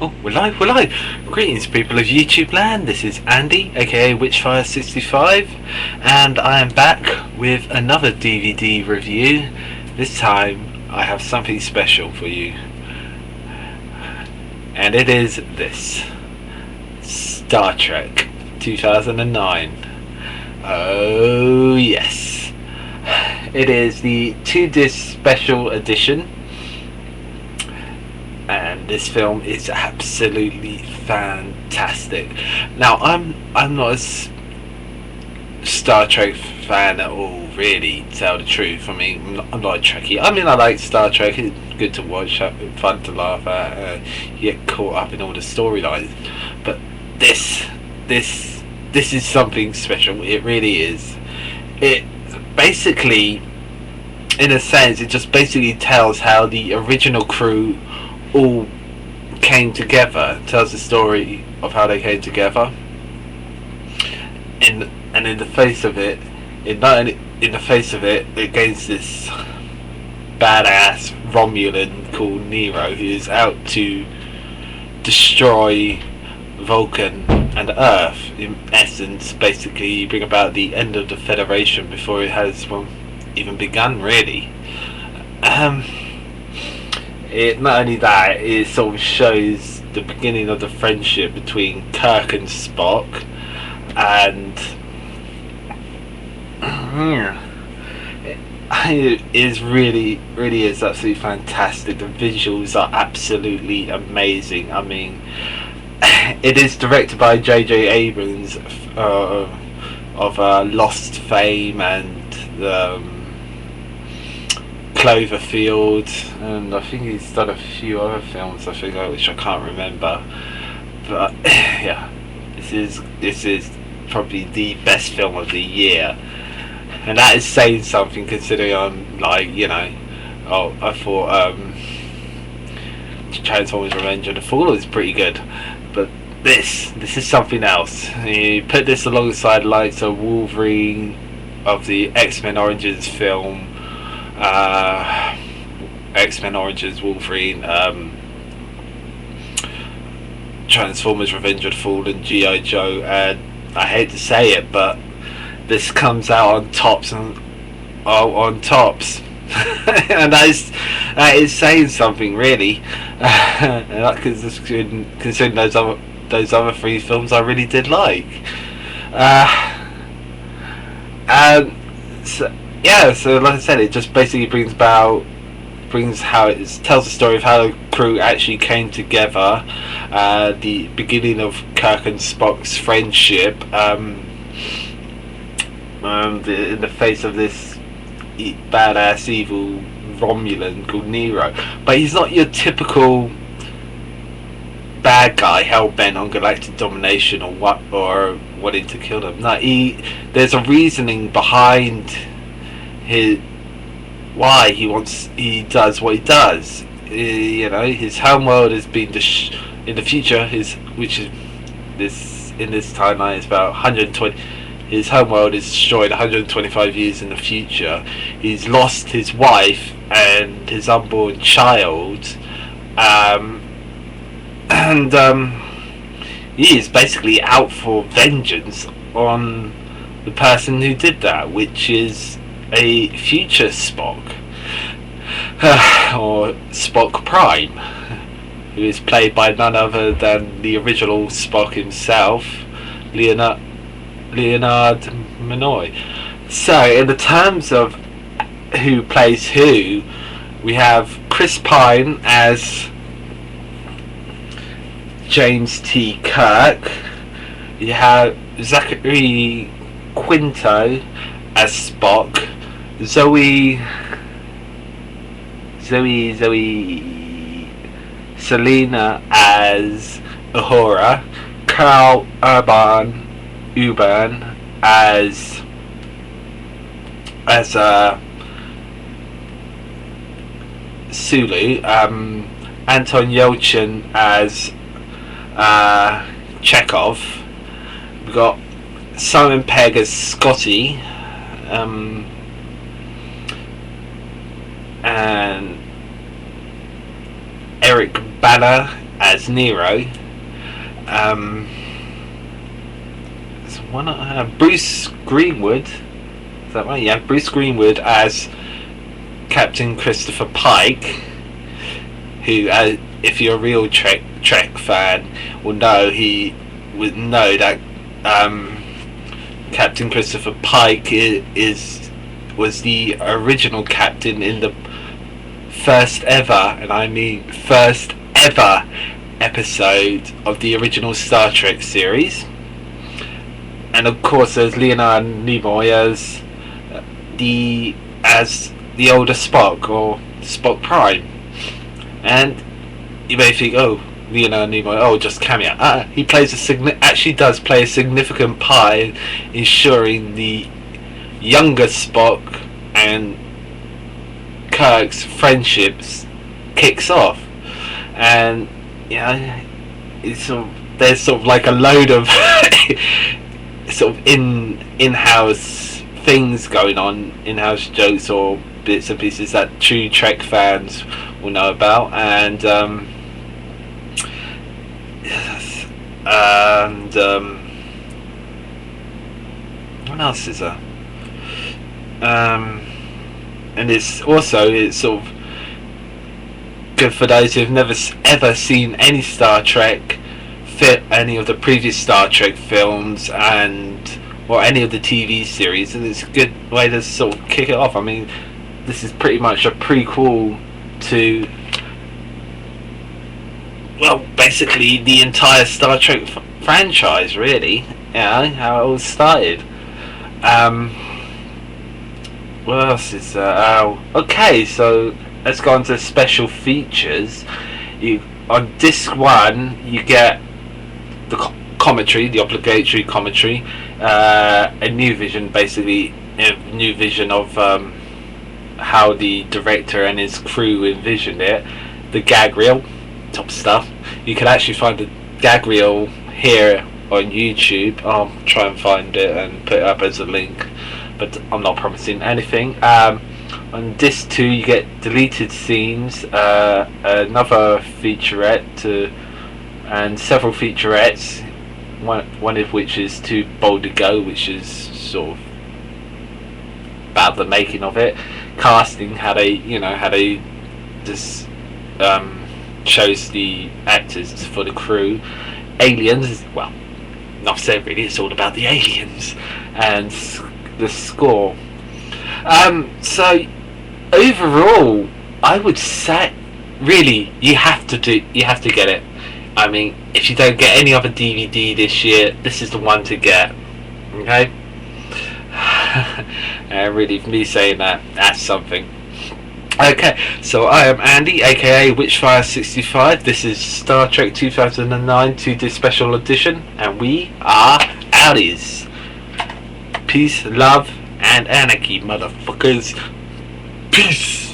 Oh, we're live, we're live! Greetings, people of YouTube land. This is Andy, aka Witchfire65, and I am back with another DVD review. This time, I have something special for you. And it is this. Star Trek 2009. Oh, yes. It is the 2-disc special edition. And this film is absolutely fantastic. Now, I'm not a Star Trek fan at all, really, to tell the truth. I mean, I'm not a Trekkie. I mean, I like Star Trek. It's good to watch, fun to laugh at. You get caught up in all the storylines. But this is something special. It really is. It basically, in a sense, it just basically tells how the original crew all came together. It tells the story of how they came together. In the face of it, against this badass Romulan called Nero, who is out to destroy Vulcan and Earth. In essence, basically, bring about the end of the Federation before it has even begun, really. It not only that, it sort of shows the beginning of the friendship between Kirk and Spock, and it is really is absolutely fantastic. The visuals are absolutely amazing. I mean, it is directed by J.J. Abrams of Lost fame and Cloverfield, and I think he's done a few other films, which I can't remember. But yeah, this is probably the best film of the year, and that is saying something, considering I'm I thought Transformers: Revenge of the Fallen is pretty good, but this is something else. You put this alongside likes of Wolverine, of the X-Men Origins film. X-Men Origins, Wolverine, Transformers: Revenge of the Fallen, G.I. Joe, and I hate to say it, but this comes out on tops, and and that is saying something, really. Considering those other three films I really did like. And so, yeah, so like I said, it just basically tells the story of how the crew actually came together, the beginning of Kirk and Spock's friendship, in the face of this badass evil Romulan called Nero. But he's not your typical bad guy hell-bent on galactic domination or wanting to kill them. No, there's a reasoning behind why he does what he does. His homeworld has been in the future. In this timeline is about 120. His homeworld is destroyed 125 years in the future. He's lost his wife and his unborn child, and he is basically out for vengeance on the person who did that, which is a future Spock, or Spock Prime, who is played by none other than the original Spock himself, Leonard Nimoy. So, in the terms of who plays who, we have Chris Pine as James T. Kirk. You have Zachary Quinto as Spock, Zoe Selena as Uhura, Carl Urban as Sulu, Anton Yelchin as Chekhov. We've got Simon Pegg as Scotty, and Eric Bana as Nero. Bruce Greenwood. Is that right? Yeah, Bruce Greenwood as Captain Christopher Pike, who, if you're a real Trek fan, will know that Captain Christopher Pike was the original captain in the first ever, and I mean first ever, episode of the original Star Trek series. And of course there's Leonard Nimoy as the older Spock, or Spock Prime. And you may think, oh, Leonard Nimoy, just cameo. He actually does play a significant part in ensuring the younger Spock and Kirk's friendships kicks off. And there's sort of like a load of sort of in-house things going on, in-house jokes or bits and pieces that true Trek fans will know about. And what else is there? And it's sort of good for those who've never ever seen any Star Trek, any of the previous Star Trek films, or any of the TV series, and it's a good way to sort of kick it off. I mean, this is pretty much a prequel to, well, basically the entire Star Trek franchise, really. How it all started. What else is there? Okay, so let's go on to special features. On disc 1, you get the commentary, the obligatory commentary, a new vision, basically a new vision of how the director and his crew envisioned it. The gag reel, top stuff. You can actually find the gag reel here on YouTube. I'll try and find it and put it up as a link, but I'm not promising anything. On disc 2 you get deleted scenes, another featurette, and several featurettes, one of which is Too Bold to Go, which is sort of about the making of it, casting, how they just shows the actors for the crew. Aliens, well, enough said really, it's all about the aliens. And the score. So overall, I would say, really, you have to get it. I mean, if you don't get any other DVD this year, this is the one to get. Okay? Really, for me saying that's something. Okay, so I am Andy, aka Witchfire65. This is Star Trek 2009 2-disc special edition, and we are outies. Peace, love, and anarchy, motherfuckers. Peace.